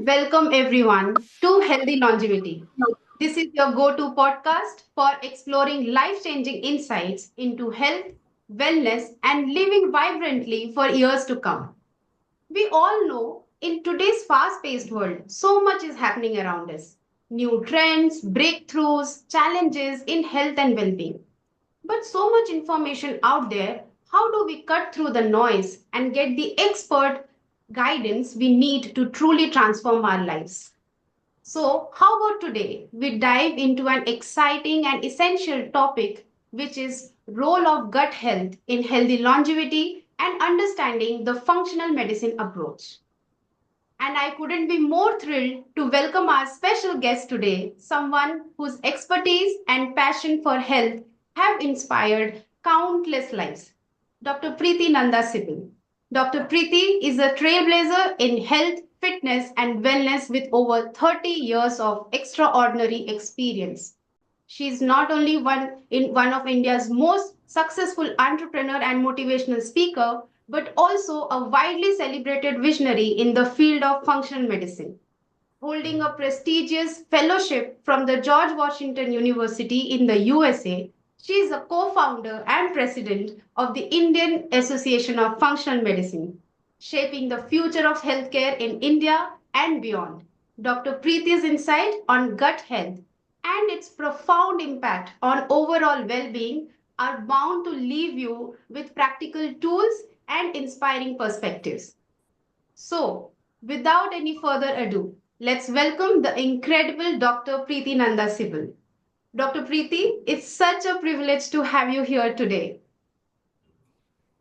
welcome everyone to Healthy Longevity. This is your go to podcast for exploring life changing insights into health, wellness, and living vibrantly for years to come. We all know in today's fast paced world, so much is happening around us new trends, breakthroughs, challenges in health and well being. But so much information out there, how do we cut through the noise and get the expert guidance we need to truly transform our lives? So, how about today? We dive into an exciting and essential topic, which is role of gut health in healthy longevity and understanding the functional medicine approach. And I couldn't be more thrilled to welcome our special guest today, someone whose expertise and passion for health have inspired countless lives. Dr. Priti Nanda Sibal. Dr. Priti is a trailblazer in health, fitness, and wellness with over 30 years of extraordinary experience. She is not only one of India's most successful entrepreneur and motivational speaker, but also a widely celebrated visionary in the field of functional medicine. Holding a prestigious fellowship from the George Washington University in the USA, she is a co founder and president of the Indian Association of Functional Medicine, shaping the future of healthcare in India and beyond. Dr. Preeti's insight on gut health and its profound impact on overall well being are bound to leave you with practical tools and inspiring perspectives. So, without any further ado, let's welcome the incredible Dr. Priti Nanda Sibal. Dr. Preeti, it's such a privilege to have you here today.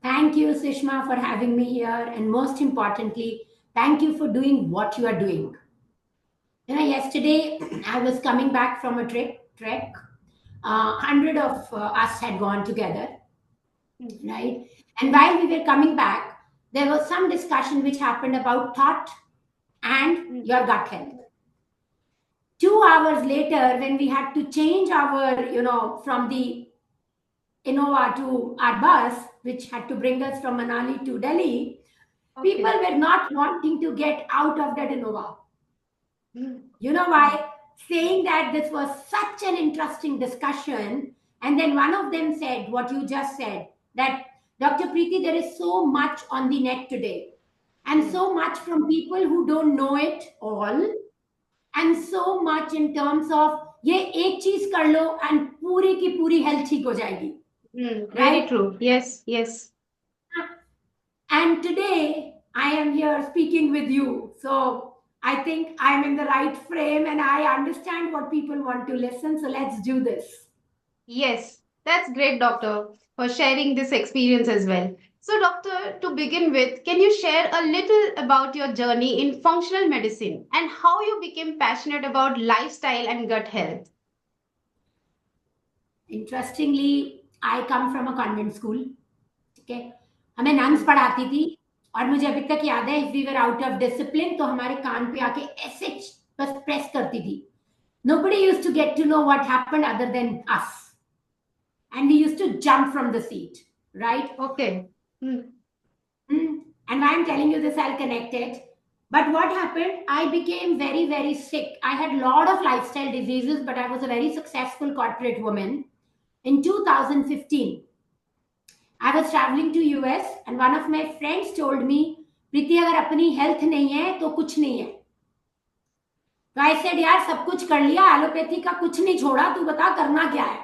Thank you, Sishma, for having me here. And most importantly, thank you for doing what you are doing. Yesterday I was coming back from a trek. 100 of us had gone together, right? And while we were coming back, there was some discussion which happened about thought and your gut health. 2 hours later, when we had to change our, from the Innova to our bus, which had to bring us from Manali to Delhi, people were not wanting to get out of that Innova. You know why? Saying that this was such an interesting discussion. And then one of them said what you just said, that Dr. Preeti, there is so much on the net today, and so much from people who don't know it all, and so much in terms of ये एक चीज कर लो and पूरी की पूरी health ठीक हो जाएगी. Very true. Yes, yes. And today I am here speaking with you. So I think I'm in the right frame and I understand what people want to listen. So let's do this. Yes, that's great, doctor, for sharing this experience as well. So, doctor, to begin with, can you share a little about your journey in functional medicine and how you became passionate about lifestyle and gut health? Interestingly, I come from a convent school. Okay, हमें nuns पढ़ाती थी और मुझे अभी तक याद है, if we were out of discipline तो हमारे कान पे आके ऐसे बस प्रेस करती थी. Nobody used to get to know what happened other than us, and we used to jump from the seat, right? Okay. And why I'm telling you this, I'll connect it. But what happened? I became very, very sick. I had a lot of lifestyle diseases, but I was a very successful corporate woman. In 2015, I was traveling to US and one of my friends told me, Priti, अगर अपनी health नहीं है तो कुछ नहीं है. So I said, यार सब कुछ कर लिया, एलोपैथी का कुछ नहीं छोड़ा, तू बता करना क्या है,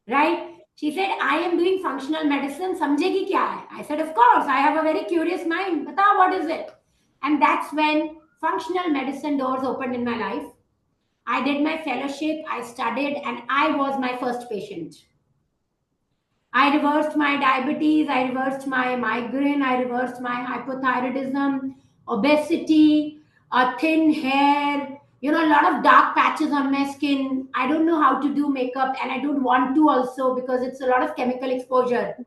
right? She said, I am doing functional medicine, समझेगी क्या है? I said, of course, I have a very curious mind, बता, what is it? And that's when functional medicine doors opened in my life. I did my fellowship, I studied, and I was my first patient. I reversed my diabetes, I reversed my migraine, I reversed my hypothyroidism, obesity, thin hair, a lot of dark patches on my skin. I don't know how to do makeup and I don't want to also because it's a lot of chemical exposure.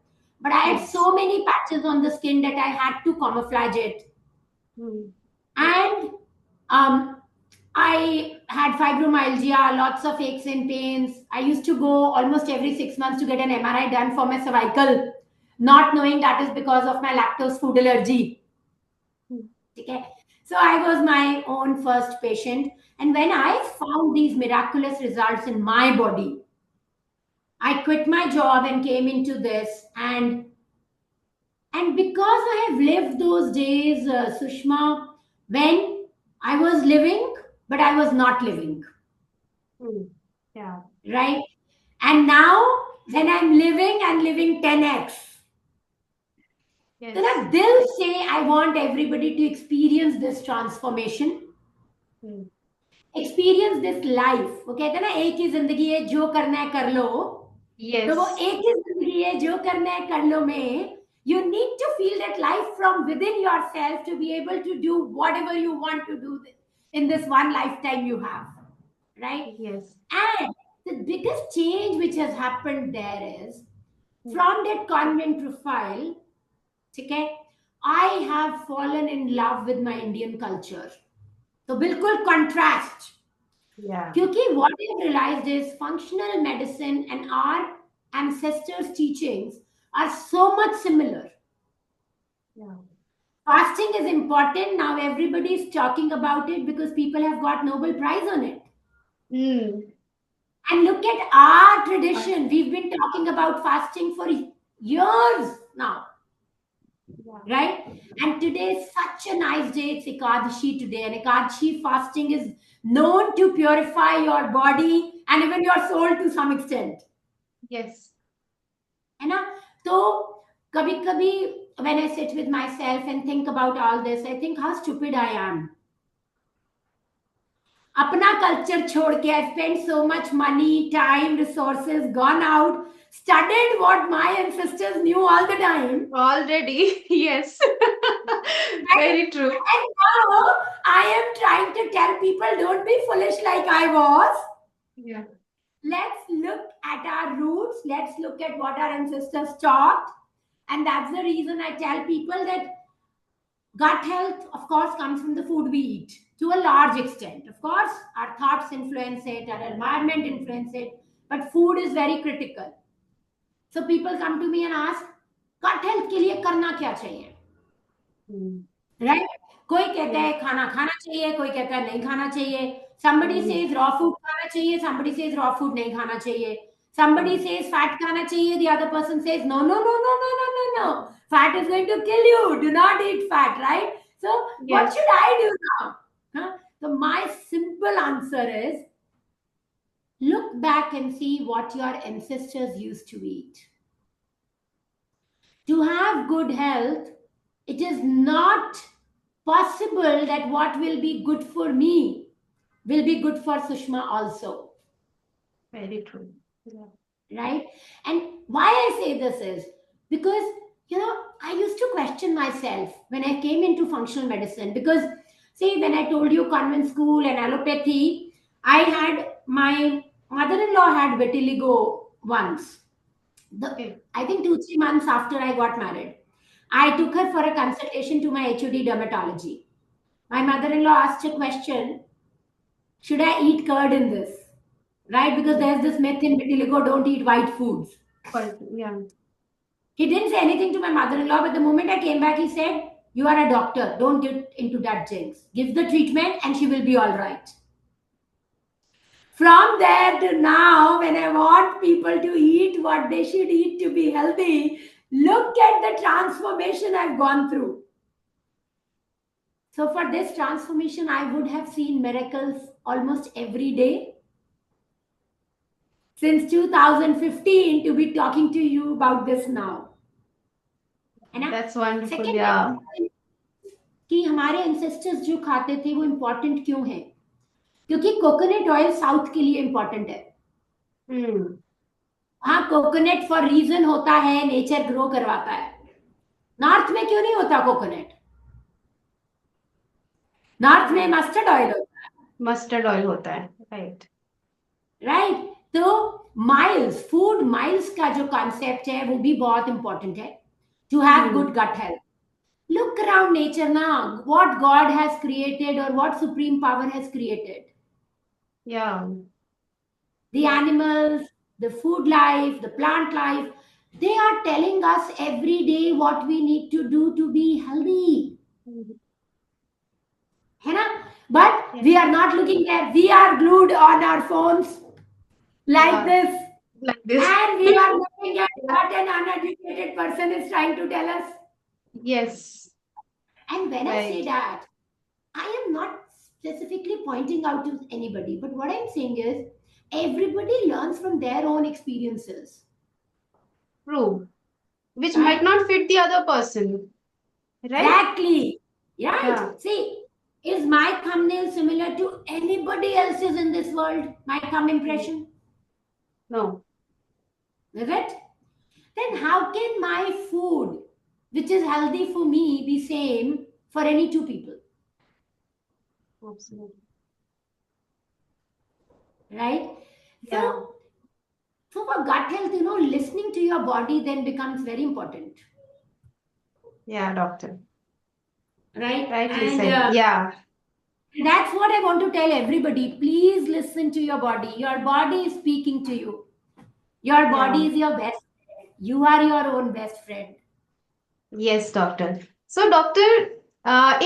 But I had so many patches on the skin that I had to camouflage it. And I had fibromyalgia, lots of aches and pains. I used to go almost every 6 months to get an MRI done for my cervical, not knowing that is because of my lactose food allergy. Okay. So I was my own first patient. And when I found these miraculous results in my body, I quit my job and came into this. And because I have lived those days, Sushma, when I was living, but I was not living, Mm. Yeah. right? And now, when I'm living and living 10x, then Yes. I will say I want everybody to experience this transformation, Mm. experience this life. वो कहते हैं ना एक ही जिंदगी है जो करना है कर लो तो वो Yes. एक ही जिंदगी है जो करना है कर लो में you need to feel that life from within yourself to be able to do whatever you want to do in this one lifetime you have, right? Yes. And the biggest change which has happened there is Mm. from that convent profile, okay, I have fallen in love with my Indian culture. So बिल्कुल contrast. Yeah. क्योंकि what I've realized is functional medicine and our ancestors' teachings are so much similar. Yeah. Fasting is important. Now everybody is talking about it because people have got Nobel Prize on it. Mm. And look at our tradition. We've been talking about fasting for years now, Yeah. right? And today is such a nice day. It's Ekadashi today. And Ekadashi fasting is known to purify your body and even your soul to some extent. Yes. है ना तो कभी कभी when I sit with myself and think about all this, I think how stupid I am. अपना culture छोड़ के I spent so much money, time, resources, gone out, studied what my ancestors knew all the time. Already. Yes. And, Very true. and now I am trying to tell people don't be foolish like I was. Yeah. Let's look at our roots. Let's look at what our ancestors taught. And that's the reason I tell people that gut health, of course, comes from the food we eat to a large extent. Of course, our thoughts influence it, our environment influence it, but food is very critical. So people come to me and ask, gut health के लिए करना क्या चाहिए? Mm. Right कोई कहता Yes. है खाना खाना चाहिए कोई कहता है नहीं खाना चाहिए somebody Mm. says raw food खाना चाहिए somebody says raw food नहीं खाना चाहिए somebody Mm. says fat खाना चाहिए the other person says no no no no no no no no fat is going to kill you do not eat fat right so what Yes. should I do now huh? So my simple answer is look back and see what your ancestors used to eat to have good health, it is not possible that what will be good for me will be good for Sushma also, Very true. Yeah. right? And why I say this is because, I used to question myself when I came into functional medicine because, see, when I told you convent school and allopathy, I had my mother in law had vitiligo once. Okay. I think 2 3 months after I got married, I took her for a consultation to my HOD dermatology. My mother-in-law asked a question: should I eat curd in this? Right? Because Mm. there's this myth in vitiligo: don't eat white foods. Quite. Yeah. He didn't say anything to my mother-in-law, but the moment I came back, he said, "You are a doctor. Don't get into that jinx. Give the treatment, and she will be all right." From there to now, when I want people to eat what they should eat to be healthy, look at the transformation I've gone through. So, for this transformation, I would have seen miracles almost every day since 2015 to be talking to you about this now. है ना? That's wonderful. Second Yeah. is कि हमारे ancestors जो खाते थे वो important क्यों है? क्योंकि कोकोनट ऑयल साउथ के लिए important है. Mm. हाँ कोकोनट फॉर रीजन होता है नेचर ग्रो करवाता है नॉर्थ में क्यों नहीं होता कोकोनट नॉर्थ में Yeah. मस्टर्ड ऑयल होता Mustard oil होता है. Right. है राइट तो माइल्स फूड माइल्स का जो कॉन्सेप्ट है वो भी बहुत इंपॉर्टेंट है to have good Mm. Gut health look around nature now what god has created or what supreme power has created Yeah. the animals the food life the plant life they are telling us every day what we need to do to be healthy Mm. Yes. We are not looking there. We are glued on our phones like Yeah. this. Like this. And we are looking at Yeah. what an uneducated person is trying to tell us. Yes. And when I say Right. that, I am not specifically pointing out to anybody, but what I'm saying is everybody learns from their own experiences, True. Which might right? not fit the other person. Right? Exactly. Right. Yeah. See, is my thumbnail similar to anybody else's in this world? My thumb Mm. impression? No. Is it? Then how can my food, which is healthy for me, be same for any two people? Absolutely. Right? Yeah. So, for gut health, listening to your body then becomes very important. Yeah, doctor. Right? Rightly And said. Yeah. that's what I want to tell everybody. Please listen to your body. Your body is speaking to you. Your body Yeah. is your best friend. You are your own best friend. Yes, doctor. So, doctor,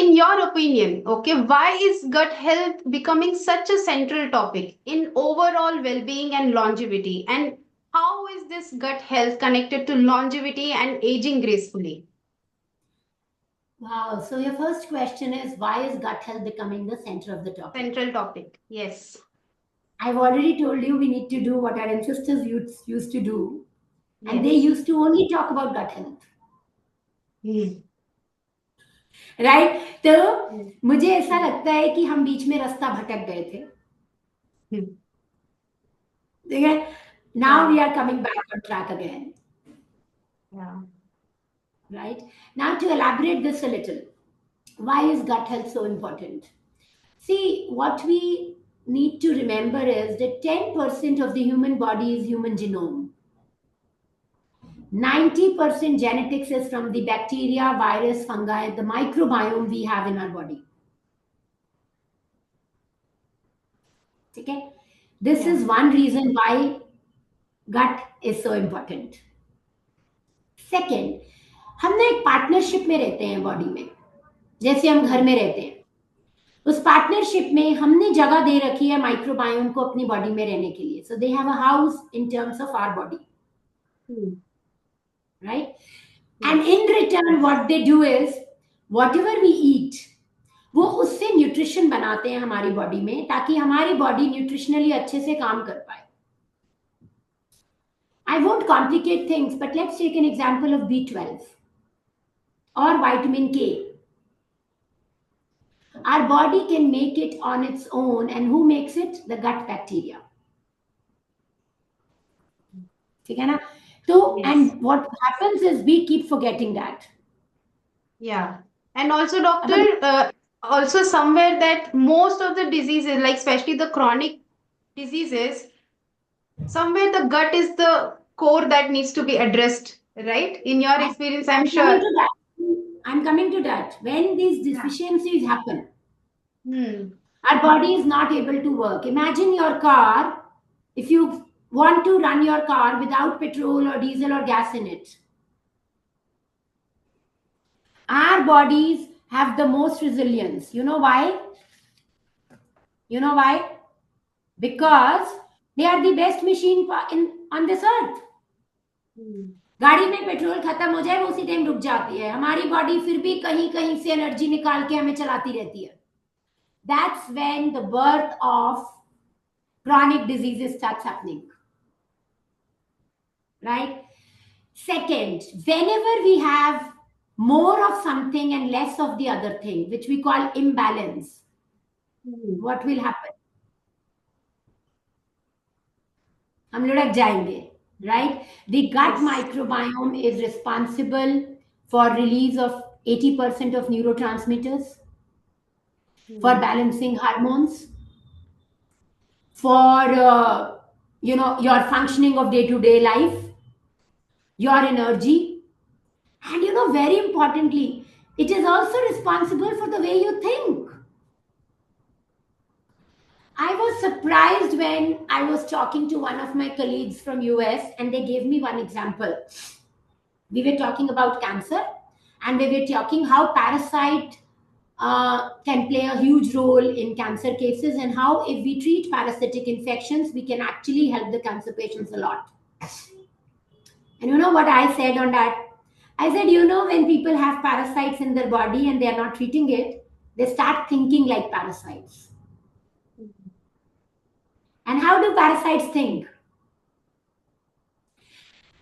in your opinion, okay, why is gut health becoming such a central topic in overall well-being and longevity? And how is this gut health connected to longevity and aging gracefully? Wow. So, your first question is why is gut health becoming the center of the topic? Central topic. Yes. I've already told you we need to do what our ancestors used to do, and they Yes. used to only talk about gut health. Hmm. Right तो Hmm. मुझे ऐसा लगता है कि हम बीच में रास्ता भटक गए थे Hmm. ठीक है now we Yeah. Are coming back on track again Yeah. right now to elaborate this a little why is gut health so important see what we need to remember is that 10% of the human body is human genome 90% genetics is from the bacteria virus fungi the microbiome we have in our body okay this Yeah. is one reason why gut is so important second हम ना एक partnership में रहते हैं body में जैसे हम घर Hmm. में रहते हैं उस पार्टनरशिप में हमने जगह दे रखी है माइक्रोबायोम को अपनी बॉडी में रहने के लिए so they have a house in terms of our body Hmm. Right and Yes. In return what they do is whatever we eat वो उससे न्यूट्रिशन बनाते हैं हमारी बॉडी में ताकि हमारी बॉडी न्यूट्रिशनली अच्छे से काम कर पाए I won't complicate things, but let's take an example of B12 or vitamin K. Our body can make it on its own, and who makes it? The gut bacteria. ठीक है ना तो Yes. and what happens is we keep forgetting that Yeah. And also, doctor, अब also somewhere that most of the diseases, like especially the chronic diseases, somewhere the gut is the core that needs to be addressed, right? In your experience, I'm I'm coming sure. to that. I'm coming to that. When these Yeah. deficiencies happen, Hmm. our body is not able to work. Imagine your car, if you want to run your car without petrol or diesel or gas in it. Our bodies have the most resilience. You know why? You know why? Because they are the best machine in on this earth. Hmm. गाड़ी में petrol खत्म हो जाए वो उसी time रुक जाती है हमारी बॉडी फिर भी कहीं कहीं से एनर्जी निकाल के हमें चलाती रहती है that's when the birth of chronic diseases starts happening right second whenever we have more of something and less of the other thing which we call imbalance Hmm. what will happen हम लुढ़क जाएंगे right the gut Yes. microbiome is responsible for release of 80% of neurotransmitters for Hmm. balancing hormones for your functioning of day to day life your energy and very importantly it is also responsible for the way you think I was surprised when I was talking to one of my colleagues from US and they gave me one example we were talking about cancer and we were talking how parasite can play a huge role in cancer cases, and how if we treat parasitic infections, we can actually help the cancer patients a lot. And you know what I said on that? I said, when people have parasites in their body and they are not treating it, they start thinking like parasites. And how do parasites think?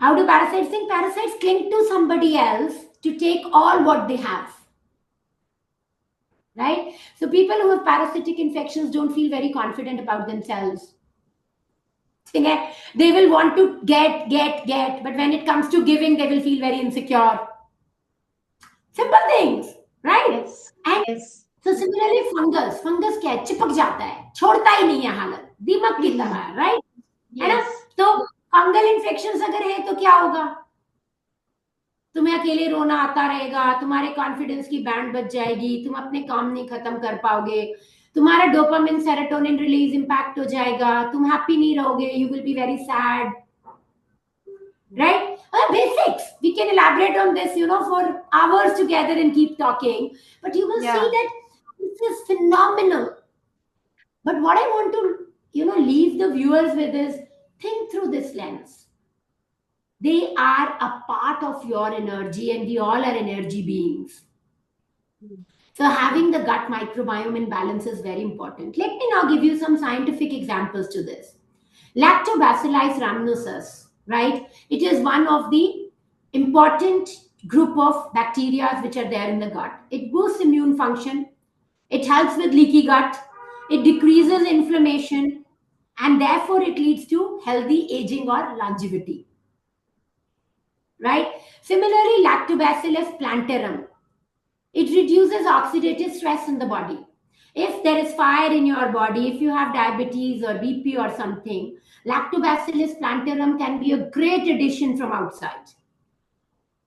How do parasites think? Parasites cling to somebody else to take all what they have. Right? So people who have parasitic infections don't feel very confident about themselves. They will want to get, but when it comes to giving, they will feel very insecure. Simple things, right? Yes. And Yes. so similarly, fungus क्या है, चिपक जाता है, छोड़ता ही नहीं है हालत, दीमक की तरह, राइट? है ना? Yes. तो फंगल इन्फेक्शन अगर है तो क्या होगा? तुम्हें अकेले रोना आता रहेगा, तुम्हारे कॉन्फिडेंस की बैंड बज जाएगी, तुम अपने काम नहीं खत्म कर पाओगे, तुम्हारा डोपामिन सेरोटोनिन रिलीज इंपैक्ट हो जाएगा, तुम हैप्पी नहीं रहोगे, you will be very sad, right? Basics. We can elaborate on this, for hours together and keep talking. But you will see Yeah. that this is phenomenal. But what I want to, leave the viewers with is think through this lens. They are a part of your energy, and we all are energy beings. So having the gut microbiome in balance is very important. Let me now give you some scientific examples to this. Lactobacillus rhamnosus, right? It is one of the important group of bacteria which are there in the gut. It boosts immune function. It helps with leaky gut. It decreases inflammation, and therefore it leads to healthy aging or longevity, right? Similarly, Lactobacillus plantarum. It reduces oxidative stress in the body. If there is fire in your body, if you have diabetes or BP or something, Lactobacillus plantarum can be a great addition from outside.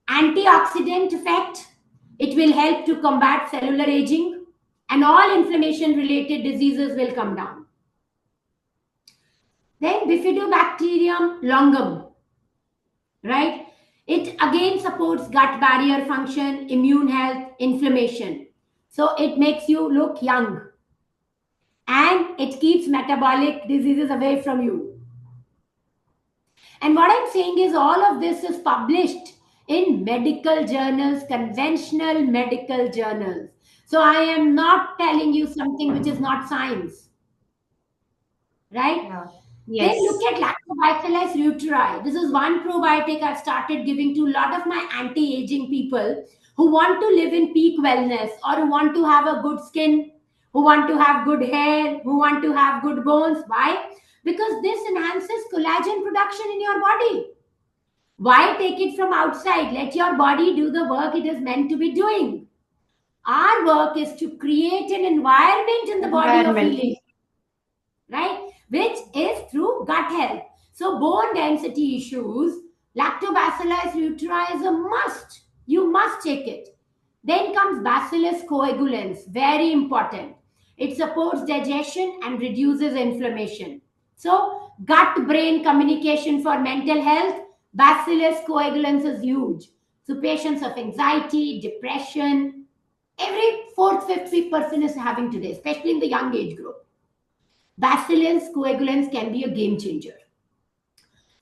Antioxidant effect, it will help to combat cellular aging, and all inflammation related diseases will come down. Then Bifidobacterium longum, right? It again supports gut barrier function, immune health, inflammation. So it makes you look young, and it keeps metabolic diseases away from you. And what I'm saying is, all of this is published in medical journals, conventional medical journals. So I am not telling you something which is not science, right? Yeah. Then look Yes. at Lactobacillus reuteri. This is one probiotic I've started giving to a lot of my anti-aging people who want to live in peak wellness, or who want to have a good skin, who want to have good hair, who want to have good bones. Why? Because this enhances collagen production in your body. Why take it from outside? Let your body do the work it is meant to be doing. Our work is to create an environment in the body of Environment. healing, right? Which is through gut health. So, bone density issues, Lactobacillus reuteri is a must. You must take it. Then comes Bacillus coagulans, very important. It supports digestion and reduces inflammation. So, gut brain communication for mental health, Bacillus coagulans is huge. So, patients of anxiety, depression, every fourth, fifth person is having today, especially in the young age group. Bacillus coagulans can be a game changer.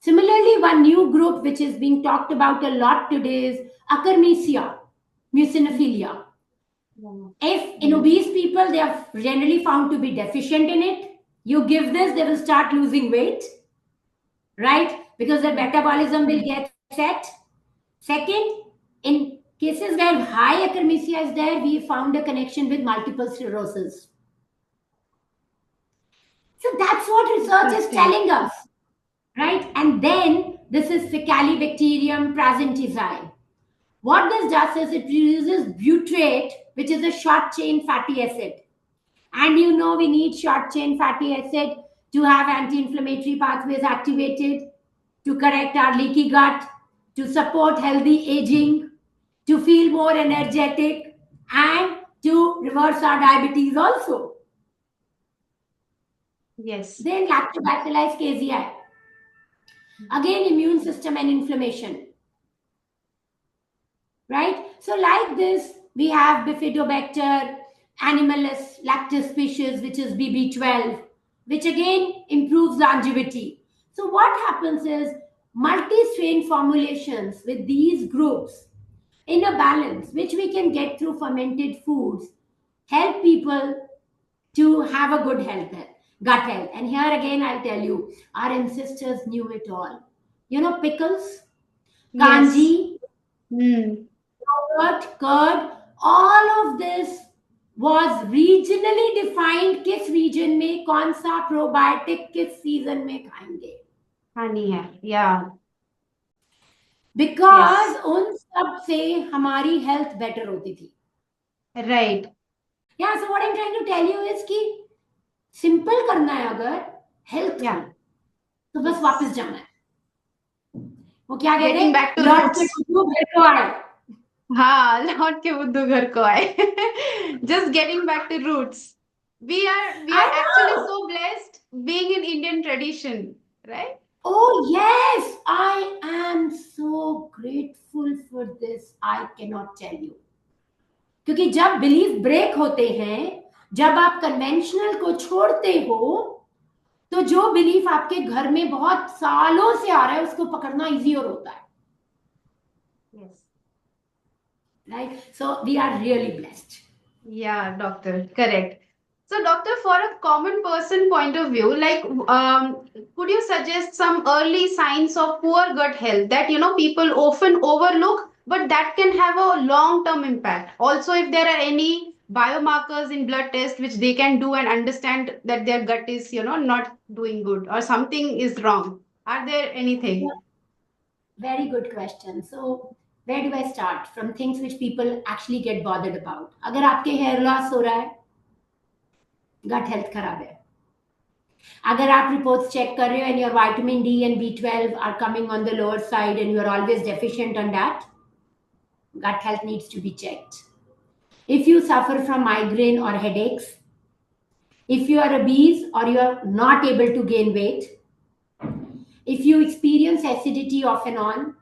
Similarly, one new group which is being talked about a lot today is Akkermesia, mucinophilia. Yeah. If in obese people they are generally found to be deficient in it, you give this, they will start losing weight, right? Because their metabolism will get set. Second, in cases where high Akkermesia is there, we found a connection with multiple sclerosis. So that's what research is Interesting. telling us, right? And then this is Faecalibacterium prasentisii. What this does is it produces butyrate, which is a short chain fatty acid. And we need short chain fatty acid to have anti inflammatory pathways activated, to correct our leaky gut, to support healthy aging, to feel more energetic, and to reverse our diabetes also. Yes. Then Lactobacillus casei, again immune system and inflammation, right? So like this, we have Bifidobacter, animalist lactose species, which is BB12, which again improves longevity. So, what happens is multi strain formulations with these groups in a balance, which we can get through fermented foods, help people to have a good health, gut health. And here again, I'll tell you, our ancestors knew it all. You know, pickles, Yes. kanji, Hmm. yogurt, curd, all of this was regionally defined. किस region में कौन सा probiotic किस season में खाएंगे, Honey hai. Yeah. because Yes. उन सब से हमारी health better होती थी. Right. Yeah, so what I'm trying to tell you is कि simple करना है अगर health को, Yeah. तो बस Yes. वापस जाना है. वो क्या कहते Getting back हैं, to लौट के roots. बुद्धू घर को आए. हाँ लौट के बुद्धू घर को आए. Just getting back to roots. We are I actually know. so blessed being in Indian tradition, right? Oh, yes, I am so grateful for this. I cannot tell you. क्योंकि जब बिलीफ ब्रेक होते हैं, जब आप conventional को छोड़ते हो, तो जो बिलीफ आपके घर में बहुत सालों से आ रहा है उसको पकड़ना इजी और होता है. Yes. Right, so we are really blessed. Yeah, doctor, correct. So, doctor, for a common person point of view, like, could you suggest some early signs of poor gut health that people often overlook, but that can have a long-term impact? Also, if there are any biomarkers in blood test which they can do and understand that their gut is, not doing good or something is wrong. Are there anything? Very good question. So where do I start? From things which people actually get bothered about. अगर आपके hair loss हो रहा है, gut health खराब है. अगर आप reports check कर रहे हो and your vitamin D and B12 are coming on the lower side and you are always deficient on that, gut health needs to be checked. If you suffer from migraine or headaches, if you are obese or you are not able to gain weight, if you experience acidity off and on,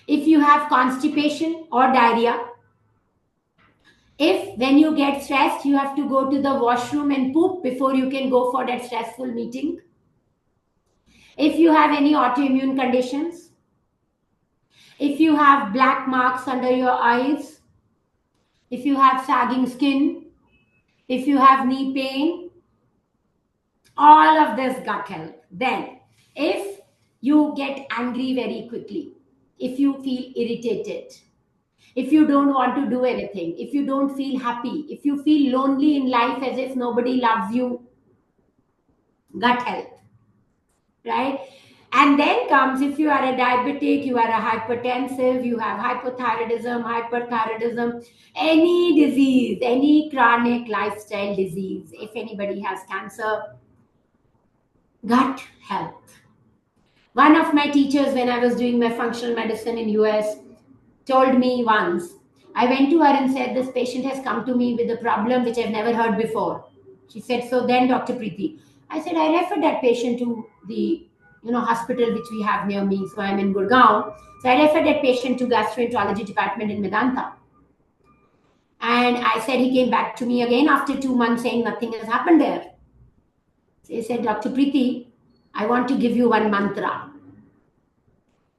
if you have constipation or diarrhea, if when you get stressed you have to go to the washroom and poop before you can go for that stressful meeting, if you have any autoimmune conditions, if you have black marks under your eyes, if you have sagging skin, if you have knee pain, all of this gut health. Then, if you get angry very quickly, if you feel irritated, if you don't want to do anything, if you don't feel happy, if you feel lonely in life as if nobody loves you, gut health, right? And then comes if you are a diabetic, you are a hypertensive, you have hypothyroidism, any disease, any chronic lifestyle disease, if anybody has cancer, gut health. One of my teachers, when I was doing my functional medicine in US, told me once, I went to her and said, this patient has come to me with a problem which I've never heard before. She said, so then Dr. Preeti. I said, I referred that patient to the hospital which we have near me. So I'm in Gurgaon. So I referred that patient to gastroenterology department in Medanta. And I said he came back to me again after 2 months saying nothing has happened there. So he said, Dr. Preeti, I want to give you one mantra.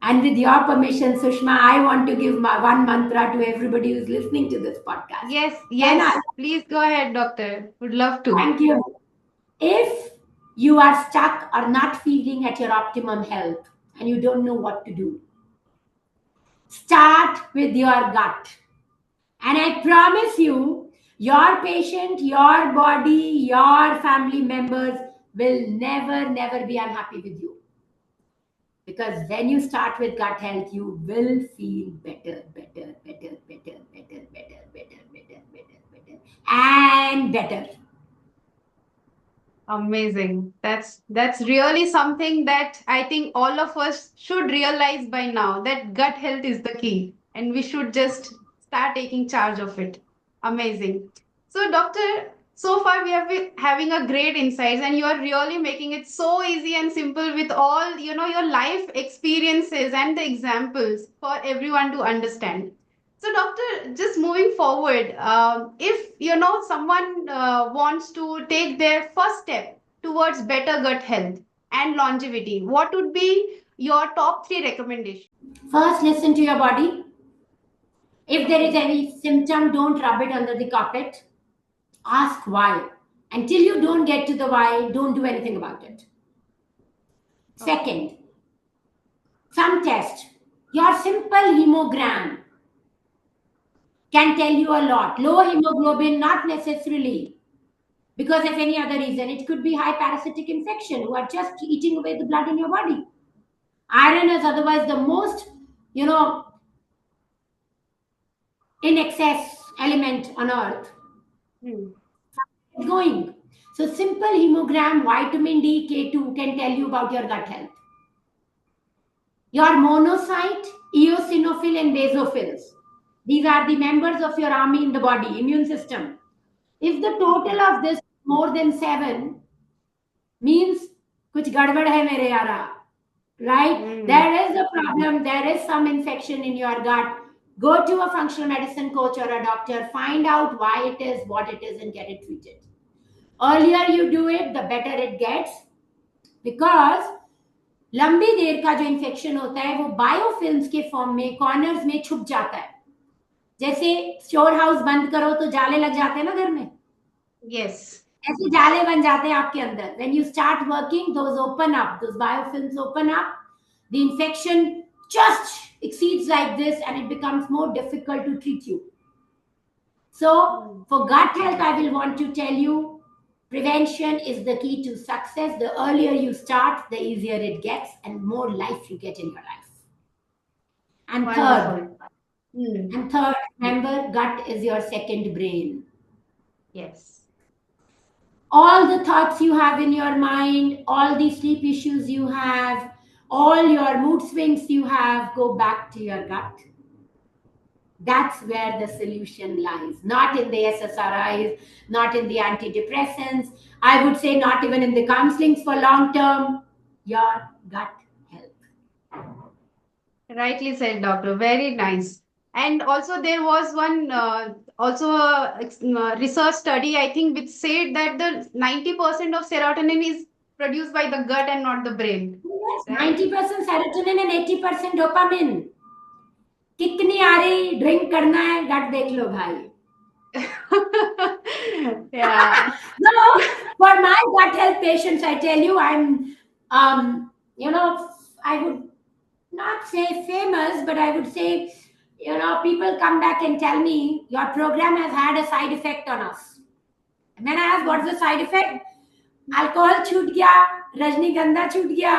And with your permission, Sushma, I want to give one mantra to everybody who's listening to this podcast. Yes, Can I? yes. Please go ahead, doctor. Would love to. Thank you. If you are stuck or not feeling at your optimum health and you don't know what to do, start with your gut. And I promise you, your patient, your body, your family members will never, never be unhappy with you. Because when you start with gut health, you will feel better, better, better, better, better, better, better, better, better, better, and better. Amazing. That's really something that I think all of us should realize by now that gut health is the key and we should just start taking charge of it. Amazing. So doctor, so far we have been having a great insights and you are really making it so easy and simple with all, your life experiences and the examples for everyone to understand. So, doctor, just moving forward, if someone wants to take their first step towards better gut health and longevity, what would be your top three recommendations? First, listen to your body. If there is Okay. any symptom, don't rub it under the carpet. Ask why. Until you don't get to the why, don't do anything about it. Okay. Second, some test. Your simple hemogram can tell you a lot. Low hemoglobin, not necessarily because of any other reason. It could be high parasitic infection who are just eating away the blood in your body. Iron is otherwise the most, you know, in excess element on earth. Hmm. It's going. So simple hemogram, vitamin D, K2 can tell you about your gut health. Your monocyte, eosinophil, and basophils. These are the members of your army in the body, immune system. If the total Okay. of this more than seven, means kuch gadbad hai mere yara, right? Hmm. There is a problem, there is some infection in your gut. Go to a functional medicine coach or a doctor, find out why it is, what it is, and get it treated. Earlier you do it, the better it gets, because लंबी देर का जो infection होता है वो biofilms के form में corners में छुप जाता है. जैसे स्टोर हाउस बंद करो तो जाले लग जाते हैं ना घर में, Yes. ऐसे जाले बन जाते हैं आपके अंदर. When you start working, those open up, those biofilms open up, the infection just exceeds like this and it becomes more difficult to treat you. So Hmm. for gut health, I will want to tell you, prevention is the key to success. The earlier you start, the easier it gets and more life you get in your life. And third, Wonderful. Hmm. and third, remember, gut is your second brain. Yes. All the thoughts you have in your mind, all the sleep issues you have, all your mood swings you have, go back to your gut. That's where the solution lies. Not in the SSRIs, not in the antidepressants. I would say not even in the counselings for long term. Your gut health. Rightly said, doctor. Very nice. And also, there was one research study, I think, which said that the 90% of serotonin is produced by the gut and not the brain. Yes, Right? 90% serotonin and 80% dopamine. कितनी आ रही drink करना है गट देख लो भाई. Yeah. No, for my gut health patients, I tell you, you know, I would not say famous, but I would say, people come back and tell me your program has had a side effect on us. And then I ask, what's the side effect? Alcohol छूट गया, रजनीगंधा छूट गया,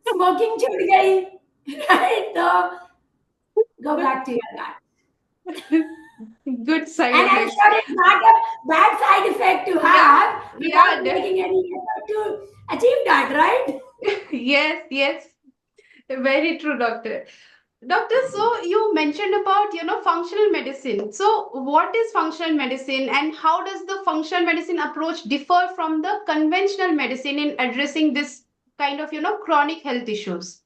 smoking छूट गई, right? So go back to your gut. Good side And I'm effects. sure it's not a bad side effect to Yeah. have Yeah. without making any effort to achieve that, right? Yes. Yes. Very true, doctor. Doctor, so you mentioned about, functional medicine. So what is functional medicine and how does the functional medicine approach differ from the conventional medicine in addressing this kind of, chronic health issues?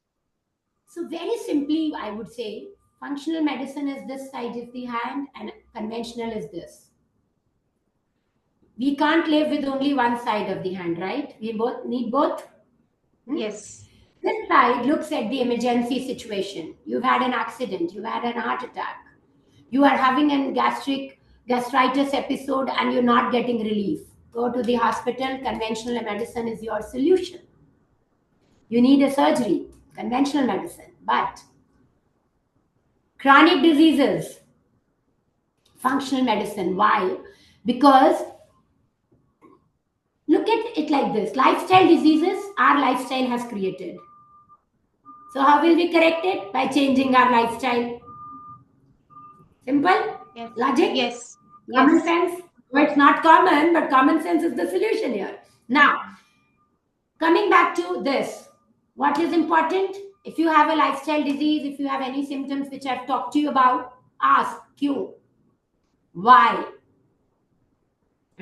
So, very simply, I would say functional medicine is this side of the hand, and conventional is this. We can't live with only one side of the hand, right? We both need both. Hmm? Yes. This side looks at the emergency situation. You've had an accident, you've had an heart attack, you are having a gastritis episode, and you're not getting relief. Go to the hospital. Conventional medicine is your solution. You need a surgery, conventional medicine. But chronic diseases, functional medicine. Why? Because look at it like this: lifestyle diseases, our lifestyle has created. So, how will we correct it? By changing our lifestyle. Simple Yes. logic, Yes. common Yes. sense. Well, it's not common, but common sense is the solution here. Now, coming back to this, what is important? If you have a lifestyle disease, if you have any symptoms which I've talked to you about, ask Q. Why?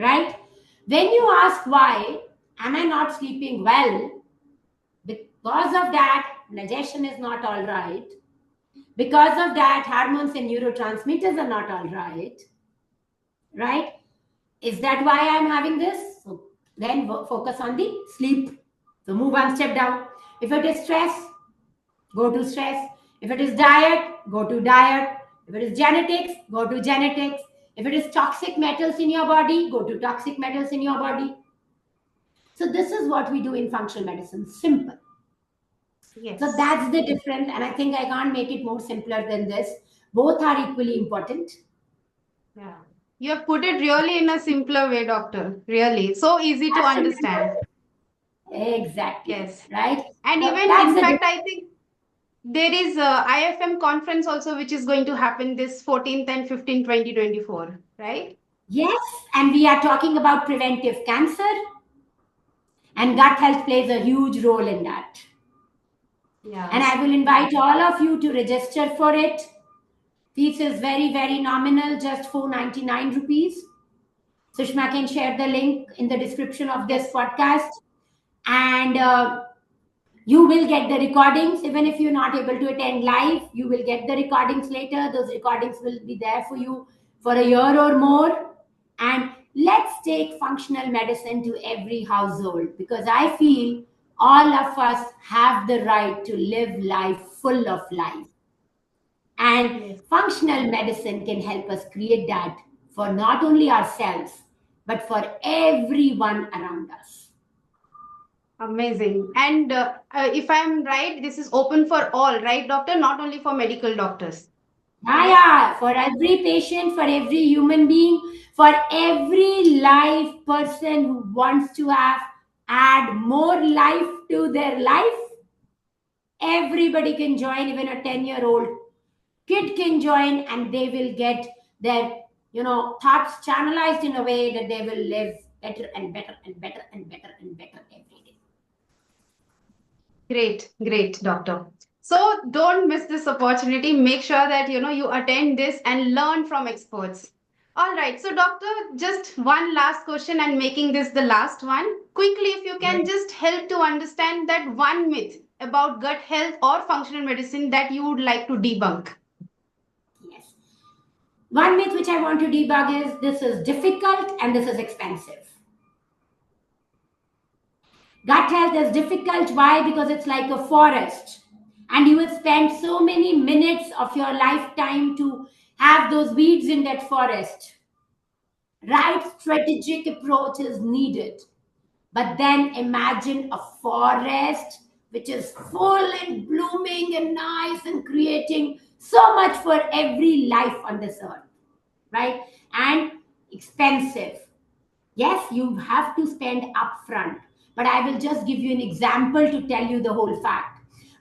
Right? When you ask why, am I not sleeping well? Because of that, digestion is not all right. Because of that, hormones and neurotransmitters are not all right, right? Is that why I'm having this? So then focus on the sleep. So move one step down. If it is stress, go to stress. If it is diet, go to diet. If it is genetics, go to genetics. If it is toxic metals in your body, go to toxic metals in your body. So this is what we do in functional medicine. Simple. So Yes. that's the difference, and I think I can't make it more simpler than this. Both are equally important. Yeah. You have put it really in a simpler way, doctor. Really. So easy to Absolutely. understand. Exactly. Yes. Right. And So even, that's in the fact, I think there is a IFM conference also, which is going to happen this 14th and 15th, 2024, right? yes, and we are talking about preventive cancer, and gut health plays a huge role in that. And I Yes. will invite all of you to register for it. Fees is very, very nominal, just 499 rupees. Sushma can share the link in the description of this Yes. podcast. And you will get the recordings. Even if you're not able to attend live, you will get the recordings later. Those recordings will be there for you for a year or more. And let's take functional medicine to every household, because I feel all of us have the right to live life full of life. And Yes. functional medicine can help us create that for not only ourselves, but for everyone around us. Amazing. And if I'm right, this is open for all, right, doctor? Not only for medical doctors, Yeah, right? yeah, for every patient, for every human being, for every life person who wants to have add more life to their life, everybody can join. Even a 10-year-old kid can join, and they will get their thoughts channelized in a way that they will live better and better and better and better and better every day. Great, great, doctor. So don't miss this opportunity. Make sure that you attend this and learn from experts. All right. So, doctor, just one last question and making this the last one. Quickly, if you can just help to understand that one myth about gut health or functional medicine that you would like to debunk. Yes. One myth which I want to debug is this is difficult and this is expensive. Gut health is difficult. Why? Because it's like a forest. And you will spend so many minutes of your lifetime to have those weeds in that forest. Right strategic approach is needed. But then imagine a forest which is full and blooming and nice and creating so much for every life on this earth. Right? And expensive. Yes, you have to spend upfront, but I will just give you an example to tell you the whole fact.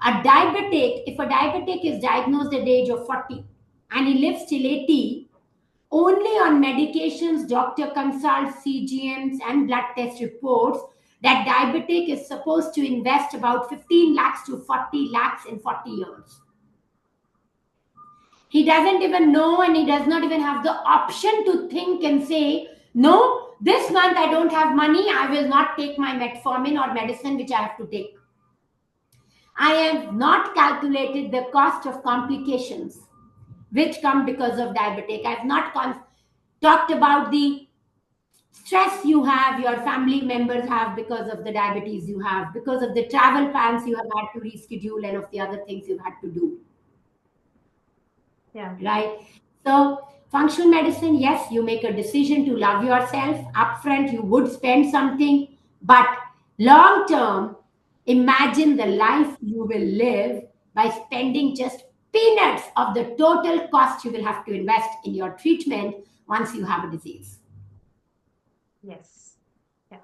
A diabetic, if a diabetic is diagnosed at the age of 40 and he lives till 80, only on medications, doctor consults, CGMs, and blood test reports, that diabetic is supposed to invest about 15 lakhs to 40 lakhs in 40 years. He doesn't even know, and he does not even have the option to think and say, no, this month I don't have money, I will not take my metformin or medicine which I have to take. I have not calculated the cost of complications which come because of diabetic. I have not talked about the stress you have, your family members have because of the diabetes you have, because of the travel plans you have had to reschedule, and of the other things you've had to do. Yeah. Right? So, functional medicine, yes, you make a decision to love yourself. Upfront, you would spend something, but long term, imagine the life you will live by spending just peanuts of the total cost you will have to invest in your treatment once you have a disease. Yes. Yeah.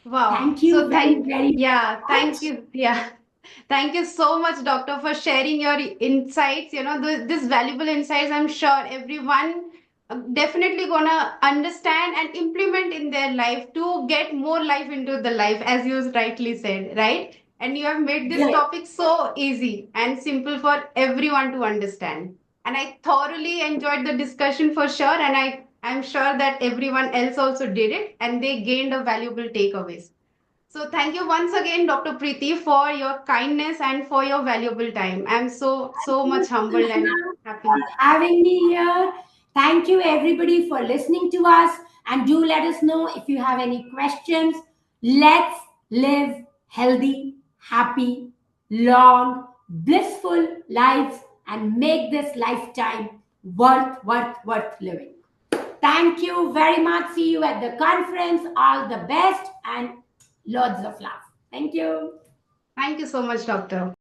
Wow. Thank you So very, thank, very yeah, thank much. you. Yeah. Thank you so much, doctor, for sharing your insights. This valuable insights, I'm sure everyone definitely gonna understand and implement in their life to get more life into the life, as you rightly said, right? And you have made this Good. topic so easy and simple for everyone to understand. And I thoroughly enjoyed the discussion for sure. And I'm sure that everyone else also did it and they gained a valuable takeaways. So thank you once again, Dr. Preeti, for your kindness and for your valuable time. I'm so Thank much you, humbled and Sushma, for happy. having me here. Thank you, everybody, for listening to us. And do let us know if you have any questions. Let's live healthy, happy, long, blissful lives and make this lifetime worth living. Thank you very much. See you at the conference. All the best and loads of love. Thank you. Thank you so much, Doctor.